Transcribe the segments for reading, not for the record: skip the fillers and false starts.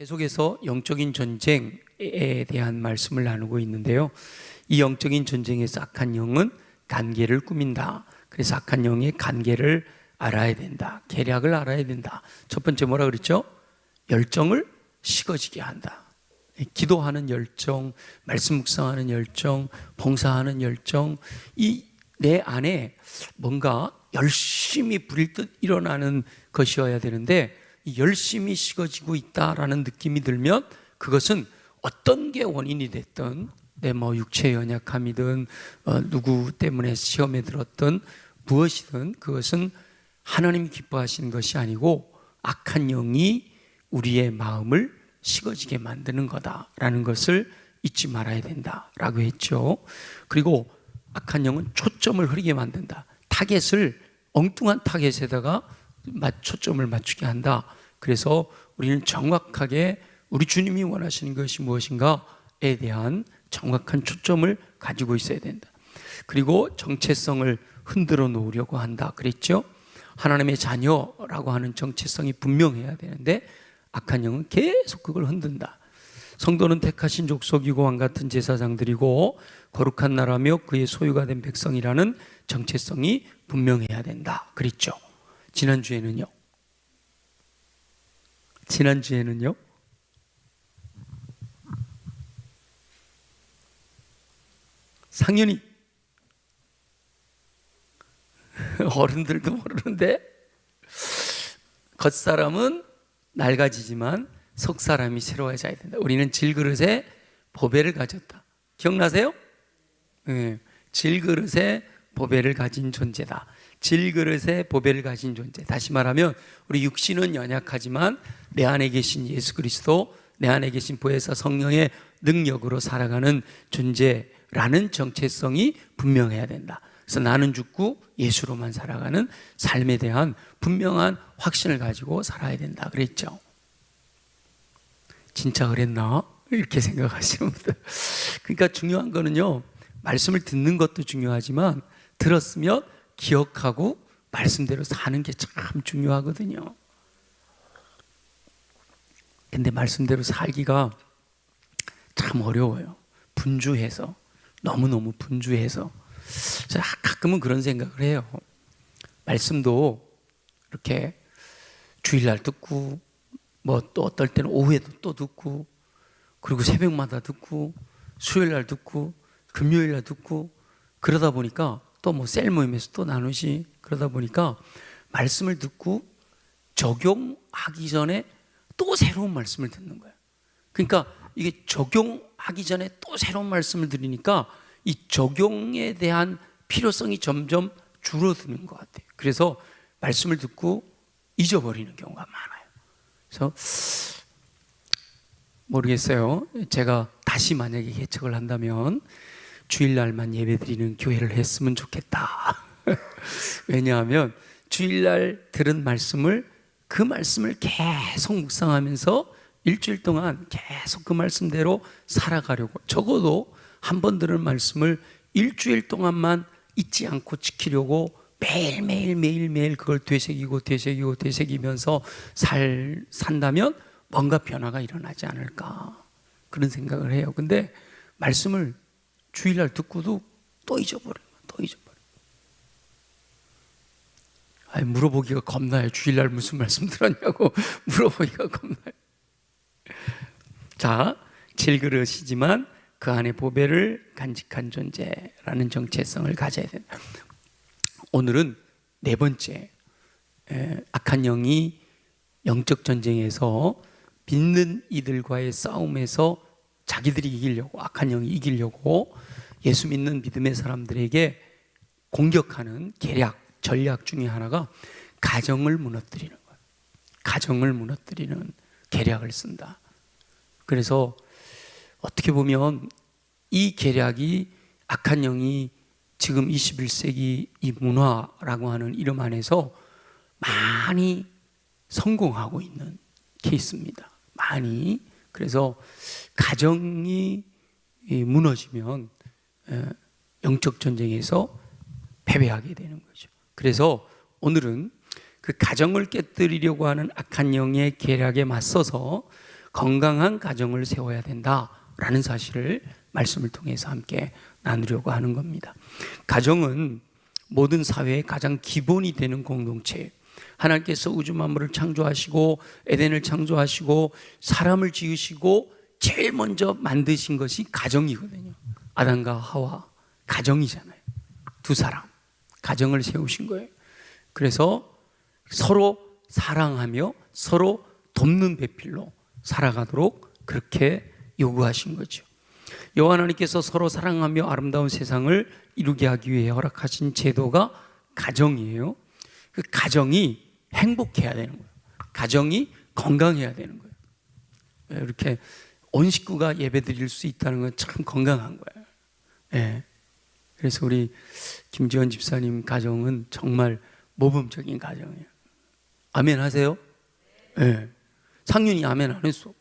계속해서 영적인 전쟁에 대한 말씀을 나누고 있는데요. 이 영적인 전쟁에서 악한 영은 관계를 꾸민다. 그래서 악한 영의 관계를 알아야 된다. 계략을 알아야 된다. 첫 번째 뭐라 그랬죠? 열정을 식어지게 한다. 기도하는 열정, 말씀 묵상하는 열정, 봉사하는 열정, 이 내 안에 뭔가 열심히 부릴 듯 일어나는 것이어야 되는데, 이 열심히 식어지고 있다라는 느낌이 들면 그것은 어떤 게 원인이 됐든, 내 육체의 연약함이든 누구 때문에 시험에 들었든 무엇이든 그것은 하나님 기뻐하시는 것이 아니고 악한 영이 우리의 마음을 식어지게 만드는 거다라는 것을 잊지 말아야 된다라고 했죠. 그리고 악한 영은 초점을 흐리게 만든다. 타겟을 엉뚱한 타겟에다가 초점을 맞추게 한다. 그래서 우리는 정확하게 우리 주님이 원하시는 것이 무엇인가에 대한 정확한 초점을 가지고 있어야 된다. 그리고 정체성을 흔들어 놓으려고 한다 그랬죠. 하나님의 자녀라고 하는 정체성이 분명해야 되는데 악한 영은 계속 그걸 흔든다. 성도는 택하신 족속이고 왕같은 제사장들이고 거룩한 나라며 그의 소유가 된 백성이라는 정체성이 분명해야 된다 그랬죠. 지난주에는요 상윤이 어른들도 모르는데 겉사람은 낡아지지만 속사람이 새로워져야 된다. 우리는 질그릇에 보배를 가졌다. 기억나세요? 네. 질그릇에 보배를 가진 존재다. 질그릇에 보배를 가진 존재. 다시 말하면 우리 육신은 연약하지만 내 안에 계신 예수 그리스도, 내 안에 계신 보혜사 성령의 능력으로 살아가는 존재라는 정체성이 분명해야 된다. 그래서 나는 죽고 예수로만 살아가는 삶에 대한 분명한 확신을 가지고 살아야 된다 그랬죠. 진짜 그랬나? 이렇게 생각하시는 분들. 그러니까 중요한 거는요, 말씀을 듣는 것도 중요하지만 들었으면 기억하고 말씀대로 사는 게 참 중요하거든요. 근데 말씀대로 살기가 참 어려워요. 분주해서, 너무너무 분주해서. 가끔은 그런 생각을 해요. 말씀도 이렇게 주일날 듣고 또 어떨 때는 오후에도 또 듣고, 그리고 새벽마다 듣고, 수요일날 듣고, 금요일날 듣고, 그러다 보니까 또 셀 모임에서 또 나누시, 그러다 보니까 말씀을 듣고 적용하기 전에 또 새로운 말씀을 듣는 거예요. 그러니까 이게 적용하기 전에 또 새로운 말씀을 들으니까 이 적용에 대한 필요성이 점점 줄어드는 것 같아요. 그래서 말씀을 듣고 잊어버리는 경우가 많아요. 그래서 모르겠어요. 제가 다시 만약에 개척을 한다면 주일날만 예배드리는 교회를 했으면 좋겠다. 왜냐하면 주일날 들은 말씀을, 그 말씀을 계속 묵상하면서 일주일 동안 계속 그 말씀대로 살아가려고, 적어도 한 번 들은 말씀을 일주일 동안만 잊지 않고 지키려고 매일 그걸 되새기면서 산다면 뭔가 변화가 일어나지 않을까, 그런 생각을 해요. 근데 말씀을 주일날 듣고도 또 잊어버려요. 물어보기가 겁나요. 주일날 무슨 말씀 들었냐고 물어보기가 겁나요. 자, 질그릇이지만 그 안에 보배를 간직한 존재라는 정체성을 가져야 된다. 오늘은 네 번째, 악한 영이 영적 전쟁에서 믿는 이들과의 싸움에서 자기들이 이기려고, 악한 영이 이기려고 예수 믿는 믿음의 사람들에게 공격하는 계략, 전략 중에 하나가 가정을 무너뜨리는 거예요. 가정을 무너뜨리는 계략을 쓴다. 그래서 어떻게 보면 이 계략이, 악한 영이 지금 21세기 이 문화라고 하는 이름 안에서 많이 성공하고 있는 케이스입니다. 많이. 그래서 가정이 무너지면 영적 전쟁에서 패배하게 되는 거죠. 그래서 오늘은 그 가정을 깨뜨리려고 하는 악한 영의 계략에 맞서서 건강한 가정을 세워야 된다라는 사실을 말씀을 통해서 함께 나누려고 하는 겁니다. 가정은 모든 사회의 가장 기본이 되는 공동체예요. 하나님께서 우주 만물을 창조하시고 에덴을 창조하시고 사람을 지으시고 제일 먼저 만드신 것이 가정이거든요. 아담과 하와, 가정이잖아요. 두 사람, 가정을 세우신 거예요. 그래서 서로 사랑하며 서로 돕는 배필로 살아가도록 그렇게 요구하신 거죠. 여호와 하나님께서 서로 사랑하며 아름다운 세상을 이루게 하기 위해 허락하신 제도가 가정이에요. 그 가정이 행복해야 되는 거예요. 가정이 건강해야 되는 거예요. 이렇게 온 식구가 예배 드릴 수 있다는 건 참 건강한 거예요. 네. 그래서 우리 김지원 집사님 가정은 정말 모범적인 가정이에요. 아멘 하세요? 네. 상윤이 아멘 안 했어.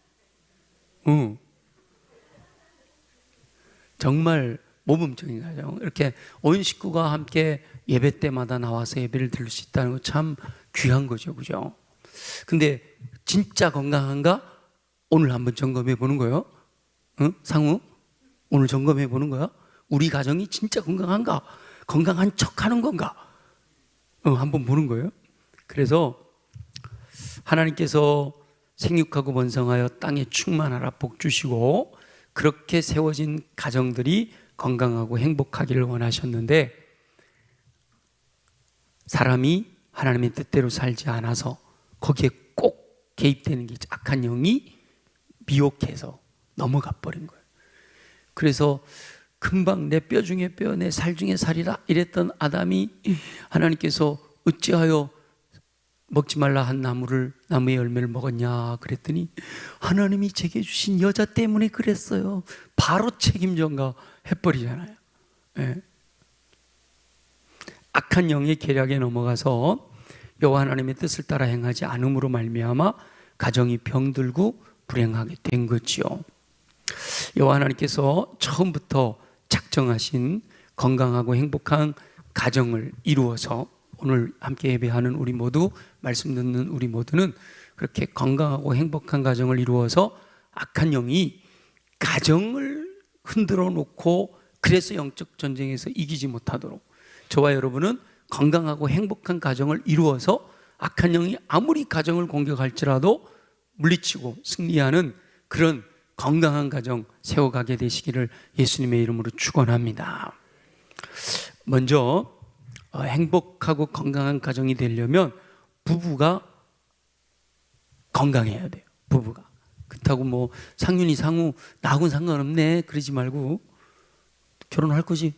정말 모범적인 가정. 이렇게 온 식구가 함께 예배 때마다 나와서 예배를 드릴 수 있다는 건 참 귀한 거죠, 그죠? 근데 진짜 건강한가? 오늘 한번 점검해 보는 거예요. 응? 상우? 오늘 점검해 보는 거야? 우리 가정이 진짜 건강한가? 건강한 척 하는 건가? 한번 보는 거예요. 그래서 하나님께서 생육하고 번성하여 땅에 충만하라 복 주시고 그렇게 세워진 가정들이 건강하고 행복하기를 원하셨는데 사람이 하나님의 뜻대로 살지 않아서 거기에 꼭 개입되는 게 악한 영이 미혹해서 넘어가 버린 거예요. 그래서 금방 내 뼈 중에 뼈, 내 살 중에 살이라 이랬던 아담이 하나님께서 어찌하여 먹지 말라 한 나무의 열매를 먹었냐 그랬더니 하나님이 제게 주신 여자 때문에 그랬어요. 바로 책임 전가 해버리잖아요. 네. 악한 영의 계략에 넘어가서 여호와 하나님의 뜻을 따라 행하지 않음으로 말미암아 가정이 병들고 불행하게 된 거지요. 여호와 하나님께서 처음부터 작정하신 건강하고 행복한 가정을 이루어서 오늘 함께 예배하는 우리 모두, 말씀 듣는 우리 모두는 그렇게 건강하고 행복한 가정을 이루어서 악한 영이 가정을 흔들어 놓고 그래서 영적 전쟁에서 이기지 못하도록 저와 여러분은 건강하고 행복한 가정을 이루어서 악한 영이 아무리 가정을 공격할지라도 물리치고 승리하는 그런 건강한 가정 세워가게 되시기를 예수님의 이름으로 축원합니다. 먼저 행복하고 건강한 가정이 되려면 부부가 건강해야 돼요. 부부가. 그렇다고 뭐 상윤이 상우 나하고는 상관없네 그러지 말고 결혼할 거지.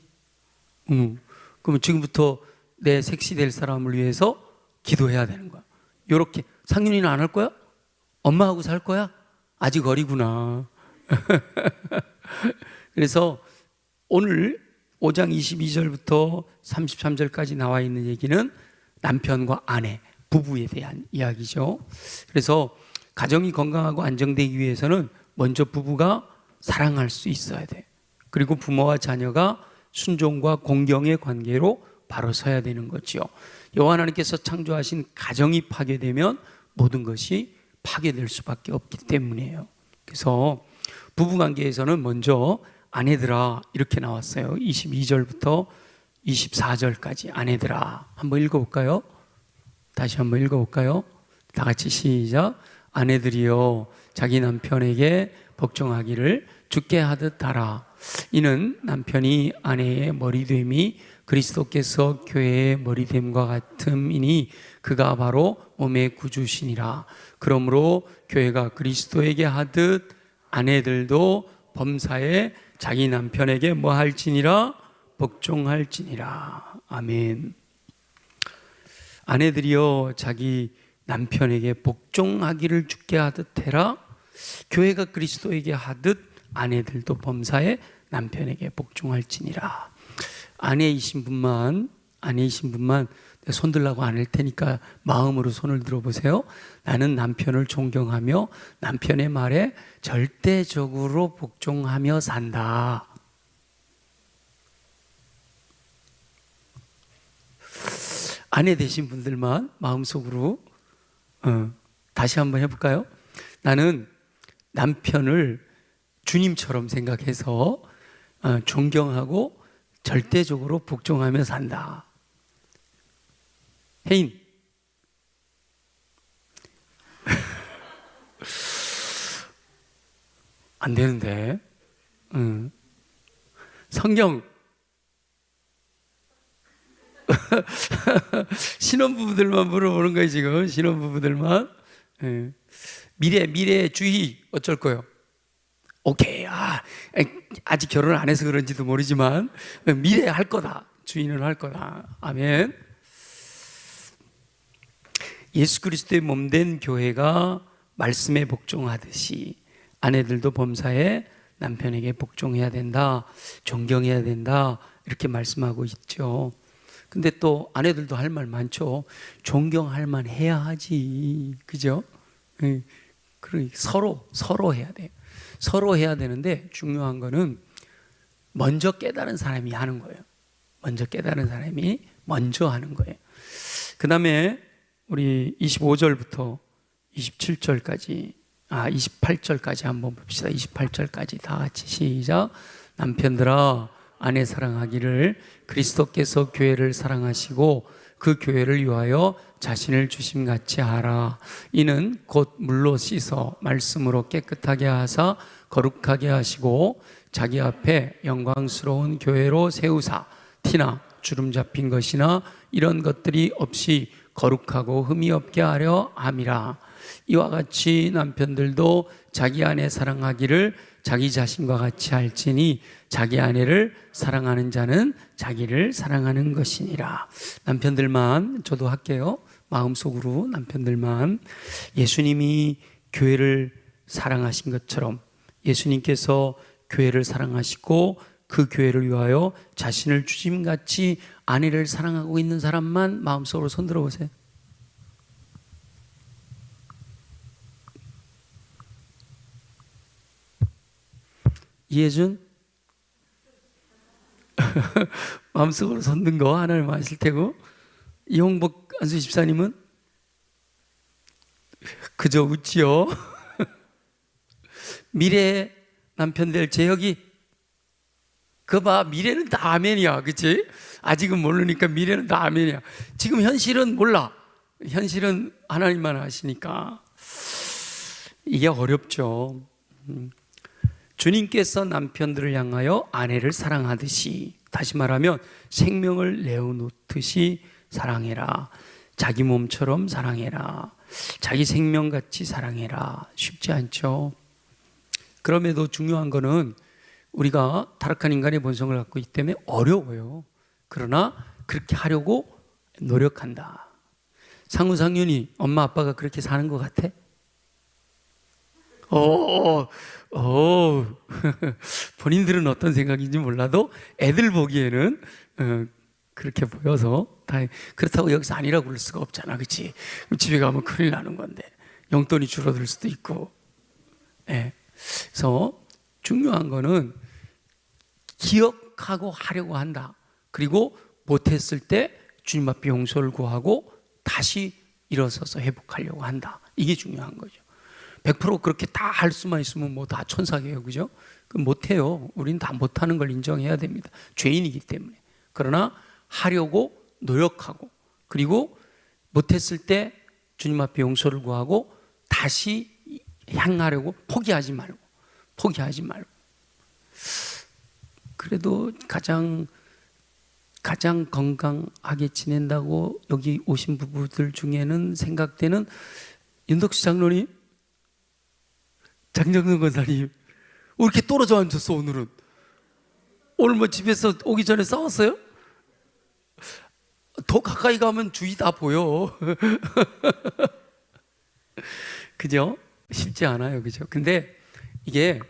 그러면 지금부터 내 섹시 될 사람을 위해서 기도해야 되는 거야. 요렇게 상윤이는 안 할 거야? 엄마하고 살 거야? 아직 어리구나. 그래서 오늘 5장 22절부터 33절까지 나와 있는 얘기는 남편과 아내, 부부에 대한 이야기죠. 그래서 가정이 건강하고 안정되기 위해서는 먼저 부부가 사랑할 수 있어야 돼. 그리고 부모와 자녀가 순종과 공경의 관계로 바로 서야 되는 거지요. 여호와 하나님께서 창조하신 가정이 파괴되면 모든 것이 파괴될 수밖에 없기 때문이에요. 그래서 부부관계에서는 먼저 아내들아 이렇게 나왔어요. 22절부터 24절까지 아내들아 한번 읽어볼까요? 다시 한번 읽어볼까요? 다 같이 시작. 아내들이여 자기 남편에게 복종하기를 주께 하듯 하라. 이는 남편이 아내의 머리됨이 그리스도께서 교회의 머리됨과 같음이니 그가 바로 몸의 구주시니라. 그러므로 교회가 그리스도에게 하듯 아내들도 범사에 자기 남편에게 뭐 할지니라? 복종할지니라. 아멘. 아내들이여 자기 남편에게 복종하기를 주께 하듯 해라. 교회가 그리스도에게 하듯 아내들도 범사에 남편에게 복종할지니라. 아내이신 분만 손 들라고 안 할 테니까 마음으로 손을 들어보세요. 나는 남편을 존경하며 남편의 말에 절대적으로 복종하며 산다. 아내 되신 분들만 마음속으로 다시 한번 해볼까요? 나는 남편을 주님처럼 생각해서 존경하고 절대적으로 복종하며 산다. 혜인, 안 되는데. 성경 신혼부부들만 물어보는 거예요 지금. 신혼부부들만. 미래주의 어쩔 거요? 오케이. 아직 결혼을 안 해서 그런지도 모르지만 미래 할 거다. 주의는 할 거다. 아멘. 예수 그리스도의 몸된 교회가 말씀에 복종하듯이 아내들도 범사에 남편에게 복종해야 된다, 존경해야 된다, 이렇게 말씀하고 있죠. 근데 또 아내들도 할 말 많죠. 존경할 만 해야 하지, 그죠? 서로 해야 돼요. 서로 해야 되는데 중요한 거는 먼저 깨달은 사람이 하는 거예요. 먼저 깨달은 사람이 먼저 하는 거예요. 그 다음에 우리 25절부터 28절까지 한번 봅시다. 28절까지 다 같이 시작. 남편들아, 아내 사랑하기를 그리스도께서 교회를 사랑하시고 그 교회를 위하여 자신을 주심같이 하라. 이는 곧 물로 씻어 말씀으로 깨끗하게 하사 거룩하게 하시고 자기 앞에 영광스러운 교회로 세우사 티나 주름 잡힌 것이나 이런 것들이 없이 거룩하고 흠이 없게 하려 함이라. 이와 같이 남편들도 자기 아내 사랑하기를 자기 자신과 같이 할지니 자기 아내를 사랑하는 자는 자기를 사랑하는 것이니라. 남편들만, 저도 할게요. 마음속으로 남편들만 예수님이 교회를 사랑하신 것처럼 예수님께서 교회를 사랑하시고 그 교회를 위하여 자신을 주심같이 아내를 사랑하고 있는 사람만 마음속으로 손 들어보세요. 이혜준? 마음속으로 손 든 거 하나님 아실 테고. 이홍복 안수 집사님은? 그저 웃지요. 미래의 남편들 재혁이, 그거 봐, 미래는 다 아멘이야, 그치? 아직은 모르니까 미래는 다 아멘이야. 지금 현실은 몰라. 현실은 하나님만 아시니까 이게 어렵죠. 주님께서 남편들을 향하여 아내를 사랑하듯이, 다시 말하면 생명을 내어놓듯이 사랑해라. 자기 몸처럼 사랑해라. 자기 생명같이 사랑해라. 쉽지 않죠. 그럼에도 중요한 거는 우리가 타락한 인간의 본성을 갖고 있기 때문에 어려워요. 그러나 그렇게 하려고 노력한다. 상우상윤이 엄마 아빠가 그렇게 사는 것 같아? 본인들은 어떤 생각인지 몰라도 애들 보기에는 그렇게 보여서 그렇다고 여기서 아니라고 그럴 수가 없잖아, 그렇지? 집에 가면 큰일 나는 건데 용돈이 줄어들 수도 있고. 그래서 중요한 거는 기억하고 하려고 한다. 그리고 못했을 때 주님 앞에 용서를 구하고 다시 일어서서 회복하려고 한다. 이게 중요한 거죠. 100% 그렇게 다 할 수만 있으면 뭐 다 천사게요, 그죠? 그럼 못해요. 우리는 다 못하는 걸 인정해야 됩니다. 죄인이기 때문에. 그러나 하려고 노력하고, 그리고 못했을 때 주님 앞에 용서를 구하고 다시 향하려고 포기하지 말고. 그래도 가장 건강하게 지낸다고 여기 오신 부부들 중에는 생각되는 윤덕수 장로님, 장정근 권사님, 왜 이렇게 떨어져 앉았어 오늘은? 오늘 뭐 집에서 오기 전에 싸웠어요? 더 가까이 가면 주위 다 보여. 그죠? 쉽지 않아요, 그죠? 근데 이게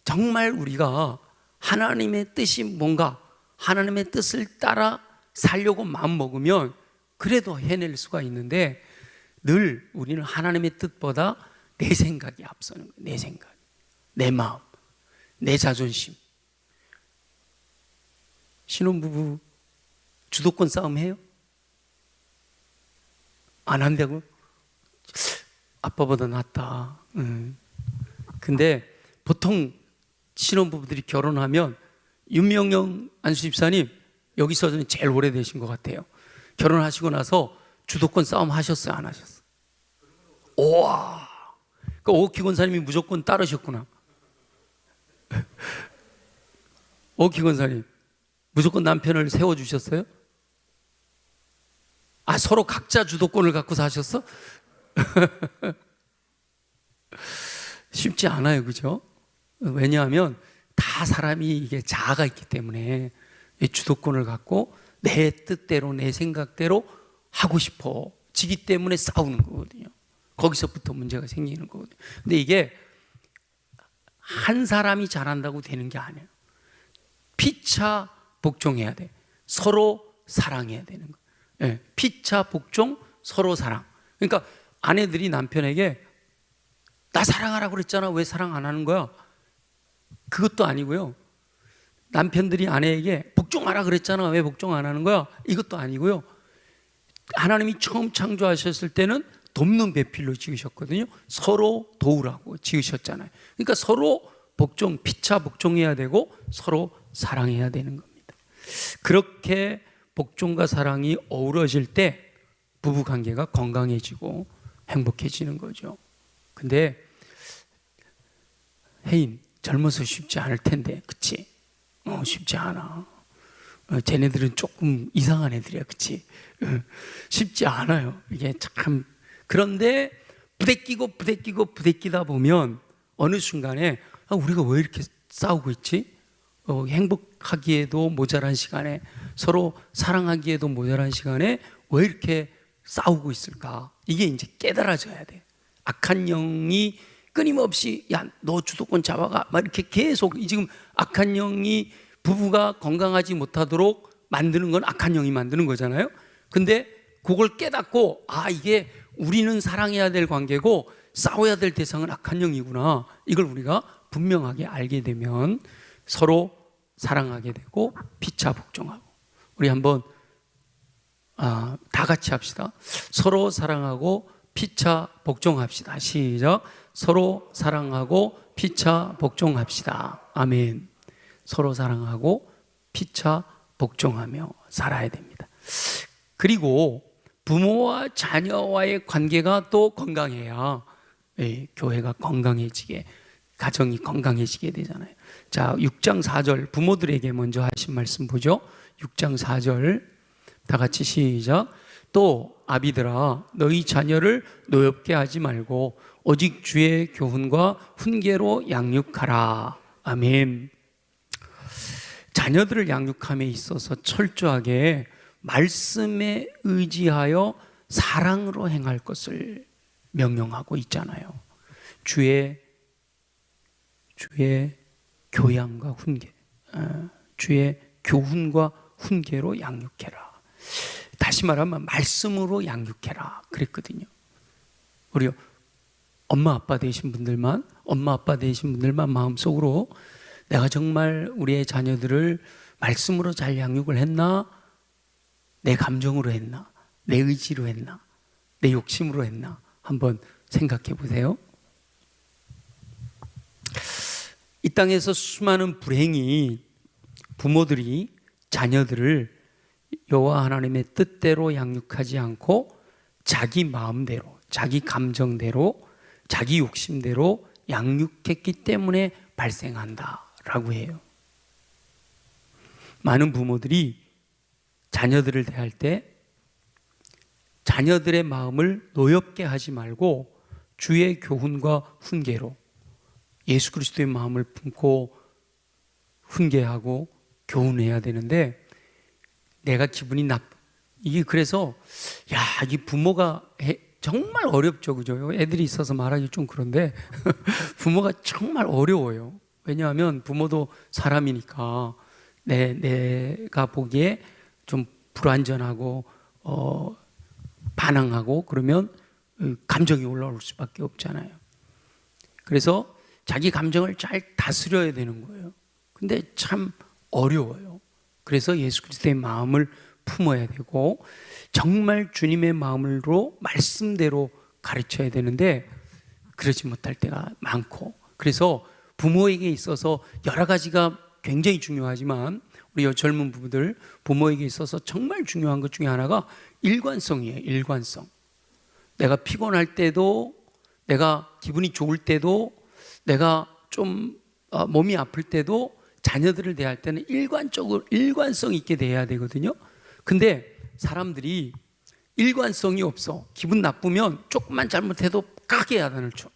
정말 우리가 하나님의 뜻이 뭔가, 하나님의 뜻을 따라 살려고 마음 먹으면 그래도 해낼 수가 있는데, 늘 우리는 하나님의 뜻보다 내 생각이 앞서는 거예요. 내 생각, 내 마음, 내 자존심. 신혼부부 주도권 싸움 해요? 안 한다고? 아빠보다 낫다. 근데 보통 신혼부부들이 결혼하면 윤명영 안수집사님 여기서는 제일 오래되신 것 같아요. 결혼하시고 나서 주도권 싸움 하셨어요, 안 하셨어요? 우와, 그 오키 권사님이 무조건 따르셨구나. 오키 권사님 무조건 남편을 세워주셨어요? 아, 서로 각자 주도권을 갖고 사셨어? 쉽지 않아요, 그죠? 왜냐하면 다 사람이 이게 자아가 있기 때문에 주도권을 갖고 내 뜻대로 내 생각대로 하고 싶어지기 때문에 싸우는 거거든요. 거기서부터 문제가 생기는 거거든요. 근데 이게 한 사람이 잘한다고 되는 게 아니에요. 피차 복종해야 돼. 서로 사랑해야 되는 거예요. 네, 피차 복종, 서로 사랑. 그러니까 아내들이 남편에게 나 사랑하라고 그랬잖아, 왜 사랑 안 하는 거야? 그것도 아니고요. 남편들이 아내에게 복종하라 그랬잖아, 왜 복종 안 하는 거야? 이것도 아니고요. 하나님이 처음 창조하셨을 때는 돕는 배필로 지으셨거든요. 서로 도우라고 지으셨잖아요. 그러니까 서로 복종, 피차 복종해야 되고 서로 사랑해야 되는 겁니다. 그렇게 복종과 사랑이 어우러질 때 부부관계가 건강해지고 행복해지는 거죠. 근데 혜인, 젊어서 쉽지 않을 텐데, 그치? 쉽지 않아. 쟤네들은 조금 이상한 애들이야, 그치? 쉽지 않아요. 이게 참. 그런데 부대끼다 보면 어느 순간에 우리가 왜 이렇게 싸우고 있지? 행복하기에도 모자란 시간에, 서로 사랑하기에도 모자란 시간에 왜 이렇게 싸우고 있을까? 이게 이제 깨달아져야 돼. 악한 영이 끊임없이 야, 너 주도권 잡아가 막 이렇게 계속, 지금 악한 영이 부부가 건강하지 못하도록 만드는 건 악한 영이 만드는 거잖아요. 근데 그걸 깨닫고 이게 우리는 사랑해야 될 관계고 싸워야 될 대상은 악한 영이구나, 이걸 우리가 분명하게 알게 되면 서로 사랑하게 되고 피차 복종하고. 우리 한번 다 같이 합시다. 서로 사랑하고 피차 복종합시다. 시작. 서로 사랑하고 피차 복종합시다. 아멘. 서로 사랑하고 피차 복종하며 살아야 됩니다. 그리고 부모와 자녀와의 관계가 또 건강해야 교회가 건강해지게, 가정이 건강해지게 되잖아요. 자, 6장 4절 부모들에게 먼저 하신 말씀 보죠. 6장 4절 다 같이 시작. 또 아비들아, 너희 자녀를 노엽게 하지 말고 오직 주의 교훈과 훈계로 양육하라. 아멘. 자녀들을 양육함에 있어서 철저하게 말씀에 의지하여 사랑으로 행할 것을 명령하고 있잖아요. 주의 교양과 훈계, 주의 교훈과 훈계로 양육해라. 다시 말하면 말씀으로 양육해라 그랬거든요. 우리 엄마 아빠 되신 분들만 마음속으로 내가 정말 우리의 자녀들을 말씀으로 잘 양육을 했나? 내 감정으로 했나? 내 의지로 했나? 내 욕심으로 했나? 한번 생각해 보세요. 이 땅에서 수많은 불행이 부모들이 자녀들을 여호와 하나님의 뜻대로 양육하지 않고 자기 마음대로, 자기 감정대로, 자기 욕심대로 양육했기 때문에 발생한다라고 해요. 많은 부모들이 자녀들을 대할 때 자녀들의 마음을 노엽게 하지 말고 주의 교훈과 훈계로 예수 그리스도의 마음을 품고 훈계하고 교훈해야 되는데, 내가 기분이 이게 그래서 이 부모가 정말 어렵죠, 그죠? 애들이 있어서 말하기 좀 그런데 부모가 정말 어려워요. 왜냐하면 부모도 사람이니까 내가 보기에 좀 불완전하고 반항하고 그러면 감정이 올라올 수밖에 없잖아요. 그래서 자기 감정을 잘 다스려야 되는 거예요. 근데 참 어려워요. 그래서 예수 그리스도의 마음을 품어야 되고 정말 주님의 마음으로 말씀대로 가르쳐야 되는데 그러지 못할 때가 많고, 그래서 부모에게 있어서 여러 가지가 굉장히 중요하지만 우리 젊은 부부들 부모에게 있어서 정말 중요한 것 중에 하나가 일관성이에요. 일관성. 내가 피곤할 때도, 내가 기분이 좋을 때도, 내가 좀 몸이 아플 때도 자녀들을 대할 때는 일관성 있게 대해야 되거든요. 근데 사람들이 일관성이 없어. 기분 나쁘면 조금만 잘못해도 크게 야단을 쳐.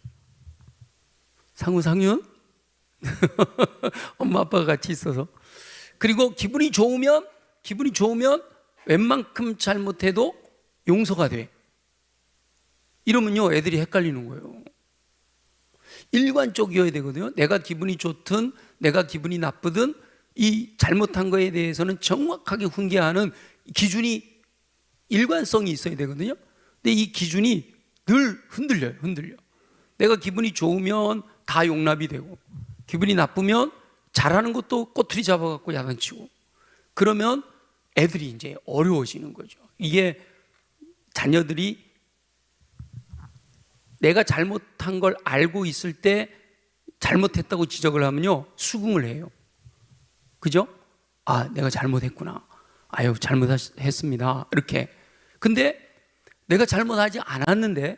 상우상윤? 엄마 아빠가 같이 있어서. 그리고 기분이 좋으면 웬만큼 잘못해도 용서가 돼. 이러면요 애들이 헷갈리는 거예요. 일관적이어야 되거든요. 내가 기분이 좋든 내가 기분이 나쁘든 이 잘못한 거에 대해서는 정확하게 훈계하는 기준이, 일관성이 있어야 되거든요. 근데 이 기준이 늘 흔들려요. 내가 기분이 좋으면 다 용납이 되고, 기분이 나쁘면 잘하는 것도 꼬투리 잡아갖고 야단치고, 그러면 애들이 이제 어려워지는 거죠. 이게 자녀들이 내가 잘못한 걸 알고 있을 때 잘못했다고 지적을 하면요 수긍을 해요. 그죠? 아, 내가 잘못했구나. 아유, 잘못했습니다. 이렇게. 근데 내가 잘못하지 않았는데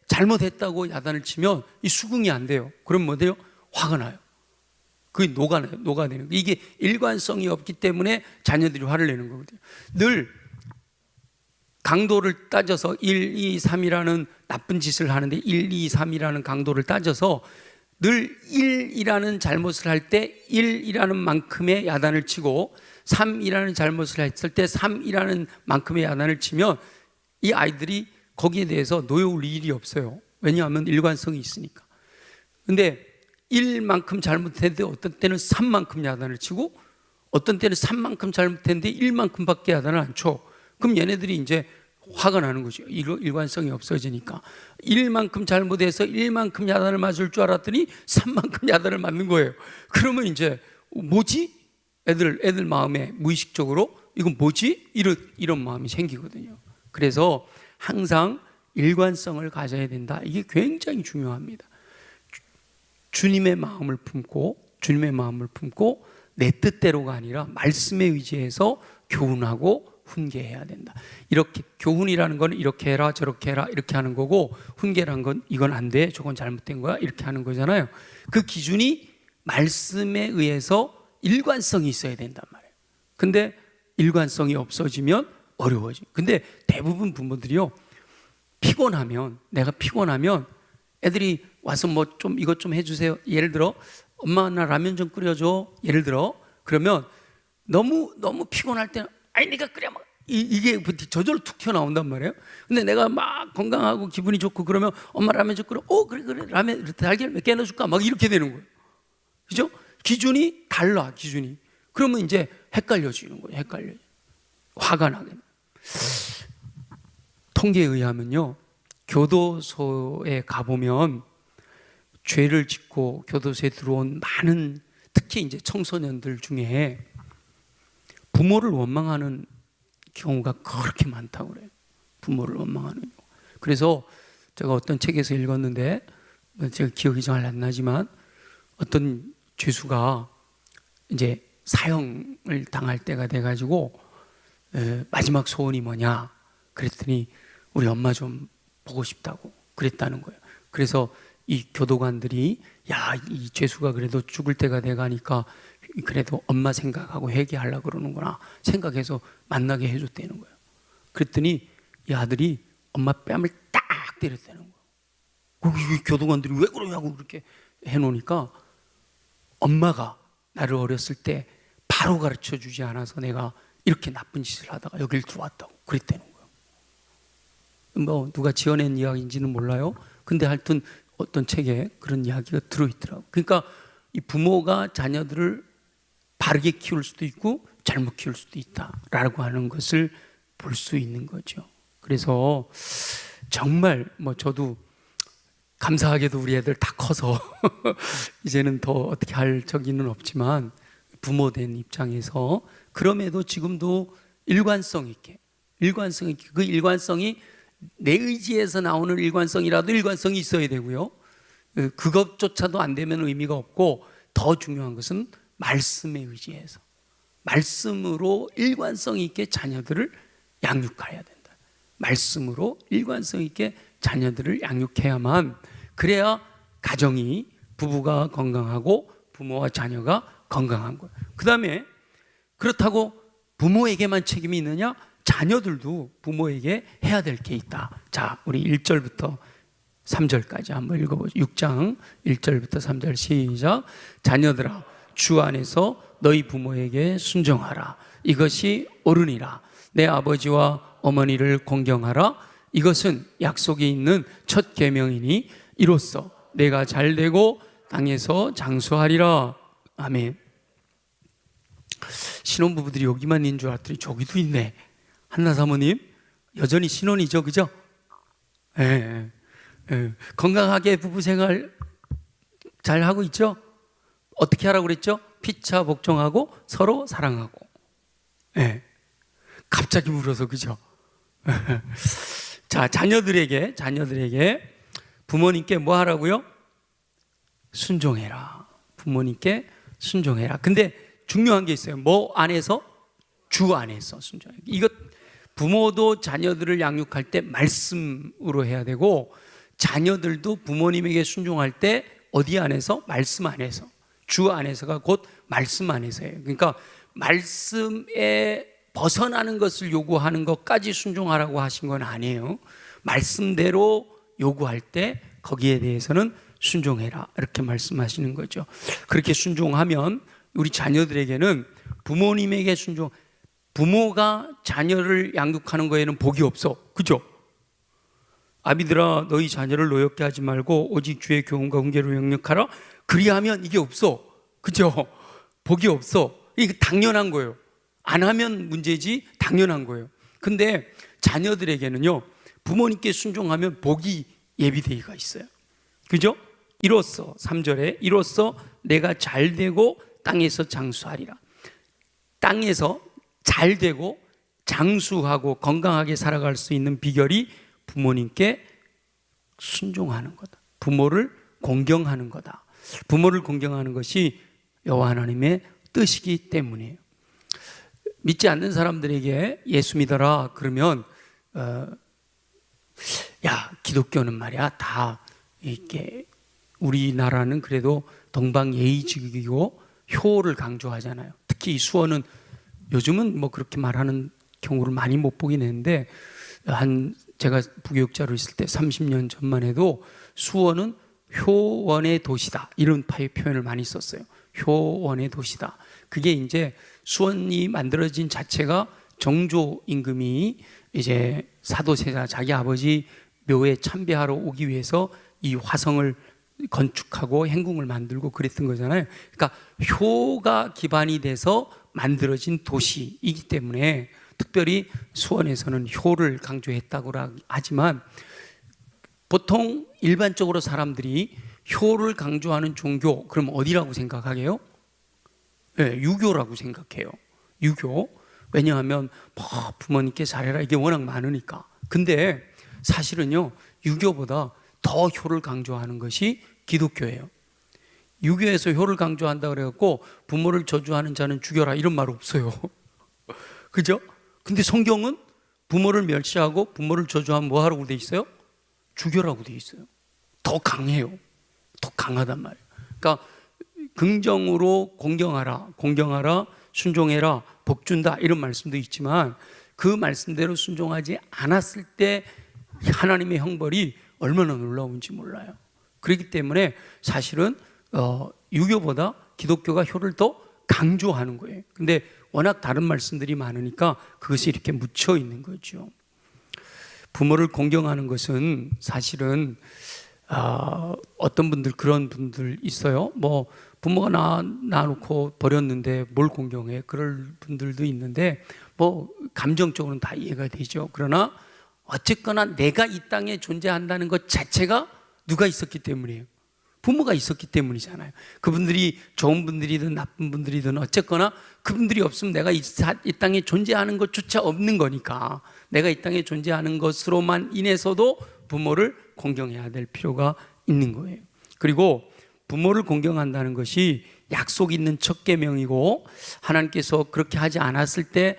잘못했다고 야단을 치면 이 수긍이 안 돼요. 그럼 뭐 돼요? 화가 나요. 그게 녹아내는 거예요. 이게 일관성이 없기 때문에 자녀들이 화를 내는 거거든요. 늘 강도를 따져서 1, 2, 3이라는 나쁜 짓을 하는데 1, 2, 3이라는 강도를 따져서 늘 1이라는 잘못을 할 때 1이라는 만큼의 야단을 치고 3이라는 잘못을 했을 때 3이라는 만큼의 야단을 치면 이 아이들이 거기에 대해서 노여울 일이 없어요. 왜냐하면 일관성이 있으니까. 근데 1만큼 잘못했는데 어떤 때는 3만큼 야단을 치고 어떤 때는 3만큼 잘못했는데 1만큼밖에 야단을 안 쳐. 그럼 얘네들이 이제 화가 나는 거죠. 일관성이 없어지니까. 1만큼 잘못해서 1만큼 야단을 맞을 줄 알았더니 3만큼 야단을 맞는 거예요. 그러면 이제 뭐지? 애들 마음에 무의식적으로 이건 뭐지? 이런 마음이 생기거든요. 그래서 항상 일관성을 가져야 된다. 이게 굉장히 중요합니다. 주님의 마음을 품고 내 뜻대로가 아니라 말씀에 의지해서 교훈하고 훈계해야 된다. 이렇게 교훈이라는 건 이렇게 해라 저렇게 해라 이렇게 하는 거고, 훈계란 건 이건 안 돼 저건 잘못된 거야 이렇게 하는 거잖아요. 그 기준이 말씀에 의해서 일관성이 있어야 된단 말이에요. 근데 일관성이 없어지면 어려워져. 근데 대부분 부모들이요, 내가 피곤하면 애들이 와서 뭐 좀 이것 좀 해주세요. 예를 들어 엄마 나 라면 좀 끓여줘. 예를 들어 그러면 너무 피곤할 때는 아니 내가 끓여 먹어. 이게 저절로 툭 튀어나온단 말이에요. 근데 내가 막 건강하고 기분이 좋고 그러면 엄마 라면 좀 끓여. 그래 라면 달걀 몇 개 넣어줄까? 막 이렇게 되는 거예요. 그죠? 기준이 달라. 그러면 이제 헷갈려지는 거예요. 화가 나게. 통계에 의하면요, 교도소에 가보면 죄를 짓고 교도소에 들어온 많은, 특히 이제 청소년들 중에 부모를 원망하는 경우가 그렇게 많다고 그래요. 부모를 원망하는 경우. 그래서 제가 어떤 책에서 읽었는데, 제가 기억이 잘 안 나지만 어떤 죄수가 이제 사형을 당할 때가 돼가지고 마지막 소원이 뭐냐 그랬더니 우리 엄마 좀 보고 싶다고 그랬다는 거예요. 그래서 이 교도관들이 이 죄수가 그래도 죽을 때가 돼가니까 그래도 엄마 생각하고 회개하려고 그러는구나 생각해서 만나게 해줬다는 거예요. 그랬더니 이 아들이 엄마 뺨을 딱 때렸다는 거예요. 이 교도관들이 왜 그러냐고 그렇게 해놓으니까 엄마가 나를 어렸을 때 바로 가르쳐 주지 않아서 내가 이렇게 나쁜 짓을 하다가 여길 들어왔다고 그랬다는 거예요. 뭐 누가 지어낸 이야기인지는 몰라요. 근데 하여튼 어떤 책에 그런 이야기가 들어있더라고요. 그러니까 이 부모가 자녀들을 바르게 키울 수도 있고 잘못 키울 수도 있다라고 하는 것을 볼 수 있는 거죠. 그래서 정말 뭐 저도 감사하게도 우리 애들 다 커서 이제는 더 어떻게 할 적이는 없지만 부모 된 입장에서 그럼에도 지금도 일관성 있게 그 일관성이 내 의지에서 나오는 일관성이라도 일관성이 있어야 되고요. 그것조차도 안 되면 의미가 없고, 더 중요한 것은 말씀에 의지해서 말씀으로 일관성 있게 자녀들을 양육해야 된다. 말씀으로 일관성 있게 자녀들을 양육해야만, 그래야 가정이, 부부가 건강하고 부모와 자녀가 건강한 거예요. 그 다음에 그렇다고 부모에게만 책임이 있느냐? 자녀들도 부모에게 해야 될 게 있다. 자, 우리 1절부터 3절까지 한번 읽어보죠. 6장 1절부터 3절 시작. 자녀들아, 주 안에서 너희 부모에게 순종하라. 이것이 옳으니라. 내 아버지와 어머니를 공경하라. 이것은 약속이 있는 첫 계명이니 이로써 내가 잘되고 땅에서 장수하리라. 아멘. 신혼부부들이 여기만 있는 줄 알았더니 저기도 있네. 한나 사모님 여전히 신혼이죠, 그죠? 예, 예. 건강하게 부부생활 잘 하고 있죠? 어떻게 하라고 그랬죠? 피차 복종하고 서로 사랑하고. 예. 갑자기 물어서, 그죠? 자, 자녀들에게 부모님께 뭐 하라고요? 순종해라. 부모님께 순종해라. 근데 중요한 게 있어요. 뭐 안에서? 주 안에서 순종해라. 이것, 부모도 자녀들을 양육할 때 말씀으로 해야 되고, 자녀들도 부모님에게 순종할 때 어디 안에서? 말씀 안에서. 주 안에서가 곧 말씀 안에서예요. 그러니까 말씀에 벗어나는 것을 요구하는 것까지 순종하라고 하신 건 아니에요. 말씀대로 요구할 때 거기에 대해서는 순종해라, 이렇게 말씀하시는 거죠. 그렇게 순종하면 우리 자녀들에게는 부모님에게 순종, 부모가 자녀를 양육하는 거에는 복이 없어, 그죠? 아비들아, 너희 자녀를 노엽게 하지 말고 오직 주의 교훈과 훈계로 영육하라. 그리하면 이게 없어, 그죠? 복이 없어. 이게 당연한 거예요. 안 하면 문제지, 당연한 거예요. 근데 자녀들에게는요, 부모님께 순종하면 복이 예비되기가 있어요, 그죠? 이로써 3절에 이로써 내가 잘되고 땅에서 장수하리라. 땅에서 잘되고 장수하고 건강하게 살아갈 수 있는 비결이 부모님께 순종하는 거다. 부모를 공경하는 거다. 부모를 공경하는 것이 여호와 하나님의 뜻이기 때문이에요. 믿지 않는 사람들에게 예수 믿어라 그러면 야, 기독교는 말이야 다 이렇게, 우리나라는 그래도 동방예의지국이고 효를 강조하잖아요. 특히 수원은 요즘은 뭐 그렇게 말하는 경우를 많이 못 보긴 했는데, 제가 부교육자로 있을 때 30년 전만 해도 수원은 효원의 도시다, 이런 표현을 많이 썼어요. 효원의 도시다. 그게 이제 수원이 만들어진 자체가 정조 임금이 이제 사도세자 자기 아버지 묘에 참배하러 오기 위해서 이 화성을 건축하고 행궁을 만들고 그랬던 거잖아요. 그러니까 효가 기반이 돼서 만들어진 도시이기 때문에 특별히 수원에서는 효를 강조했다고 하지만, 보통 일반적으로 사람들이 효를 강조하는 종교, 그럼 어디라고 생각하게요? 네, 유교라고 생각해요. 유교. 왜냐하면 뭐 부모님께 잘해라 이게 워낙 많으니까. 근데 사실은요, 유교보다 더 효를 강조하는 것이 기독교예요. 유교에서 효를 강조한다 그래갖고 부모를 저주하는 자는 죽여라 이런 말 없어요. 그죠? 근데 성경은 부모를 멸시하고 부모를 저주하면 뭐 하라고 돼 있어요? 죽여라고 돼 있어요. 더 강해요. 더 강하단 말이에요. 그러니까 긍정으로 공경하라, 순종해라, 복 준다 이런 말씀도 있지만, 그 말씀대로 순종하지 않았을 때 하나님의 형벌이 얼마나 놀라운지 몰라요. 그렇기 때문에 사실은 유교보다 기독교가 효를 더 강조하는 거예요. 근데 워낙 다른 말씀들이 많으니까 그것이 이렇게 묻혀 있는 거죠. 부모를 공경하는 것은 사실은 어떤 분들, 그런 분들 있어요. 뭐 부모가 낳아놓고 버렸는데 뭘 공경해, 그럴 분들도 있는데, 뭐 감정적으로는 다 이해가 되죠. 그러나 어쨌거나 내가 이 땅에 존재한다는 것 자체가 누가 있었기 때문이에요? 부모가 있었기 때문이잖아요. 그분들이 좋은 분들이든 나쁜 분들이든 어쨌거나 그분들이 없으면 내가 이 땅에 존재하는 것조차 없는 거니까, 내가 이 땅에 존재하는 것으로만 인해서도 부모를 공경해야 될 필요가 있는 거예요. 그리고 부모를 공경한다는 것이 약속 있는 첫 계명이고, 하나님께서 그렇게 하지 않았을 때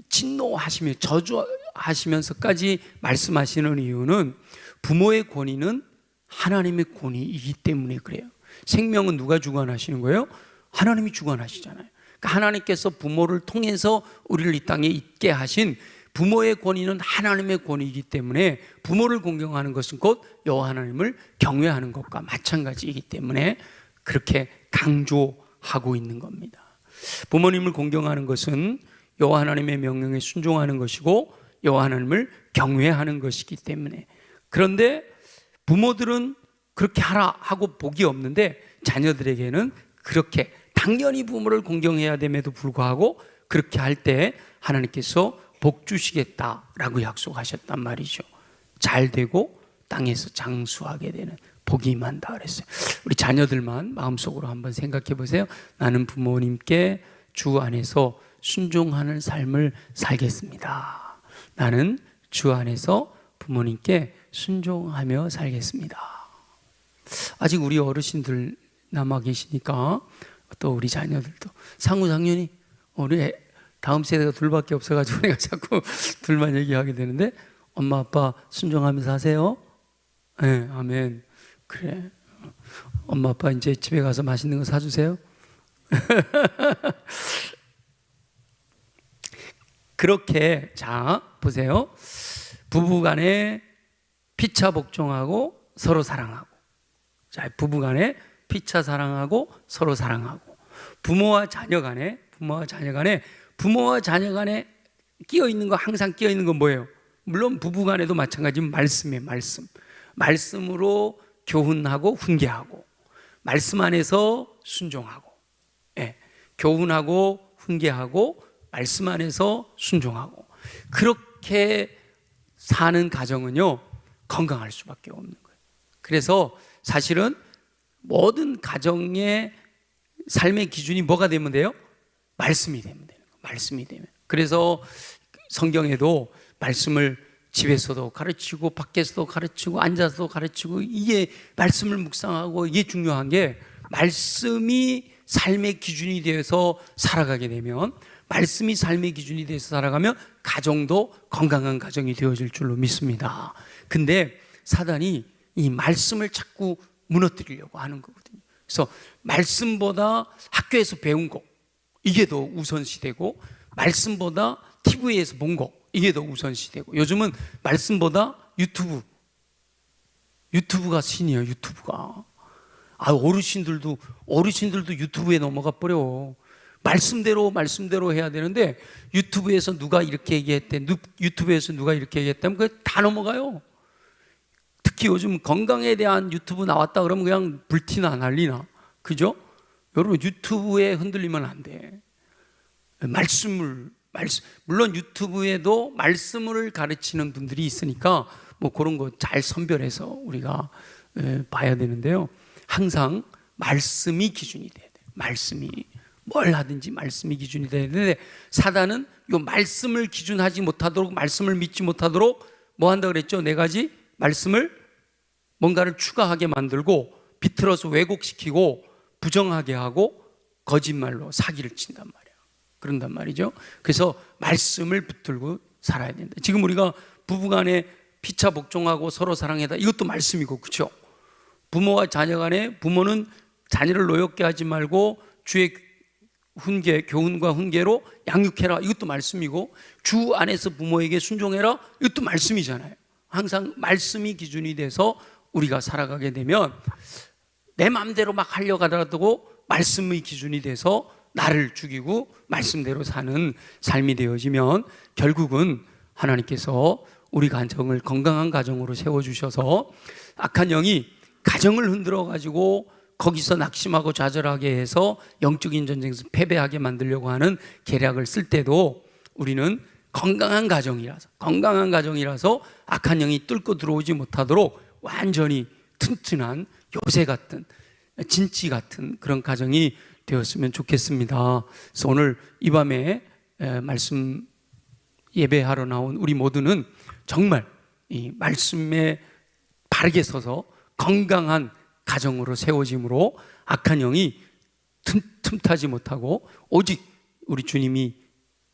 진노하시며 저주하시면서까지 말씀하시는 이유는 부모의 권위는 하나님의 권위이기 때문에 그래요. 생명은 누가 주관하시는 거예요? 하나님이 주관하시잖아요. 그러니까 하나님께서 부모를 통해서 우리를 이 땅에 있게 하신 부모의 권위는 하나님의 권위이기 때문에 부모를 공경하는 것은 곧 여호와 하나님을 경외하는 것과 마찬가지이기 때문에 그렇게 강조하고 있는 겁니다. 부모님을 공경하는 것은 여호와 하나님의 명령에 순종하는 것이고 여호와 하나님을 경외하는 것이기 때문에. 그런데 부모들은 그렇게 하라 하고 복이 없는데 자녀들에게는 그렇게 당연히 부모를 공경해야 됨에도 불구하고 그렇게 할 때 하나님께서 복 주시겠다라고 약속하셨단 말이죠. 잘 되고 땅에서 장수하게 되는 복이 임한다 그랬어요. 우리 자녀들만 마음속으로 한번 생각해 보세요. 나는 부모님께 주 안에서 순종하는 삶을 살겠습니다. 나는 주 안에서 부모님께 순종하며 살겠습니다. 아직 우리 어르신들 남아 계시니까 또 우리 자녀들도 상무상륜이 우리 다음 세대가 둘밖에 없어가지고 내가 자꾸 둘만 얘기하게 되는데 엄마 아빠 순종하면서 하세요. 네, 아멘. 그래. 엄마 아빠 이제 집에 가서 맛있는 거 사주세요. 그렇게 자 보세요. 부부간에 피차 복종하고 서로 사랑하고, 자 부부간에 피차 사랑하고 서로 사랑하고, 부모와 자녀간에 끼어 있는 거, 항상 끼어 있는 건 뭐예요? 물론 부부간에도 마찬가지면 말씀이에요. 말씀으로 교훈하고 훈계하고, 말씀 안에서 순종하고, 예, 교훈하고 훈계하고 말씀 안에서 순종하고, 그렇게 사는 가정은요 건강할 수밖에 없는 거예요. 그래서 사실은 모든 가정의 삶의 기준이 뭐가 되면 돼요? 말씀이 되면 돼요. 말씀이 되면. 그래서 성경에도 말씀을 집에서도 가르치고 밖에서도 가르치고 앉아서도 가르치고, 이게 말씀을 묵상하고, 이게 중요한 게 말씀이 삶의 기준이 되어서 살아가게 되면, 말씀이 삶의 기준이 되어서 살아가면 가정도 건강한 가정이 되어질 줄로 믿습니다. 근데 사단이 이 말씀을 자꾸 무너뜨리려고 하는 거거든요. 그래서 말씀보다 학교에서 배운 거, 이게 더 우선시되고, 말씀보다 TV에서 본 거, 이게 더 우선시되고, 요즘은 말씀보다 유튜브가 신이에요. 유튜브가. 어르신들도 유튜브에 넘어가 버려. 말씀대로 해야 되는데 유튜브에서 누가 이렇게 얘기했대, 유튜브에서 누가 이렇게 얘기했다면 그게 다 넘어가요. 특히 요즘 건강에 대한 유튜브 나왔다 그러면 그냥 불티나 난리나. 그죠? 여러분 유튜브에 흔들리면 안 돼. 물론 유튜브에도 말씀을 가르치는 분들이 있으니까 뭐 그런 거 잘 선별해서 우리가 봐야 되는데요. 항상 말씀이 기준이 돼야 돼요. 말씀이. 뭘 하든지 말씀이 기준이 돼야 되는데, 사단은 이 말씀을 기준하지 못하도록, 말씀을 믿지 못하도록 뭐 한다 그랬죠? 네 가지 말씀을 뭔가를 추가하게 만들고, 비틀어서 왜곡시키고, 부정하게 하고, 거짓말로 사기를 친단 말이에요. 그런단 말이죠. 그래서 말씀을 붙들고 살아야 된다. 지금 우리가 부부간에 피차 복종하고 서로 사랑해다, 이것도 말씀이고, 그렇죠? 부모와 자녀 간에 부모는 자녀를 노엽게 하지 말고 주의 교훈과 훈계로 양육해라, 이것도 말씀이고, 주 안에서 부모에게 순종해라, 이것도 말씀이잖아요. 항상 말씀이 기준이 돼서 우리가 살아가게 되면, 내 마음대로 막 하려고 하더라도 말씀의 기준이 돼서 나를 죽이고 말씀대로 사는 삶이 되어지면, 결국은 하나님께서 우리 가정을 건강한 가정으로 세워주셔서 악한 영이 가정을 흔들어 가지고 거기서 낙심하고 좌절하게 해서 영적인 전쟁에서 패배하게 만들려고 하는 계략을 쓸 때도 우리는 건강한 가정이라서 악한 영이 뚫고 들어오지 못하도록 완전히 튼튼한 요새 같은, 진치 같은 그런 가정이 되었으면 좋겠습니다. 그래서 오늘 이 밤에 말씀 예배하러 나온 우리 모두는 정말 이 말씀에 바르게 서서 건강한 가정으로 세워짐으로 악한 영이 틈타지 못하고 오직 우리 주님이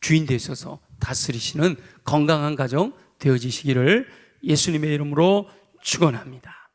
주인 되셔서 다스리시는 건강한 가정 되어지시기를 예수님의 이름으로 축원합니다.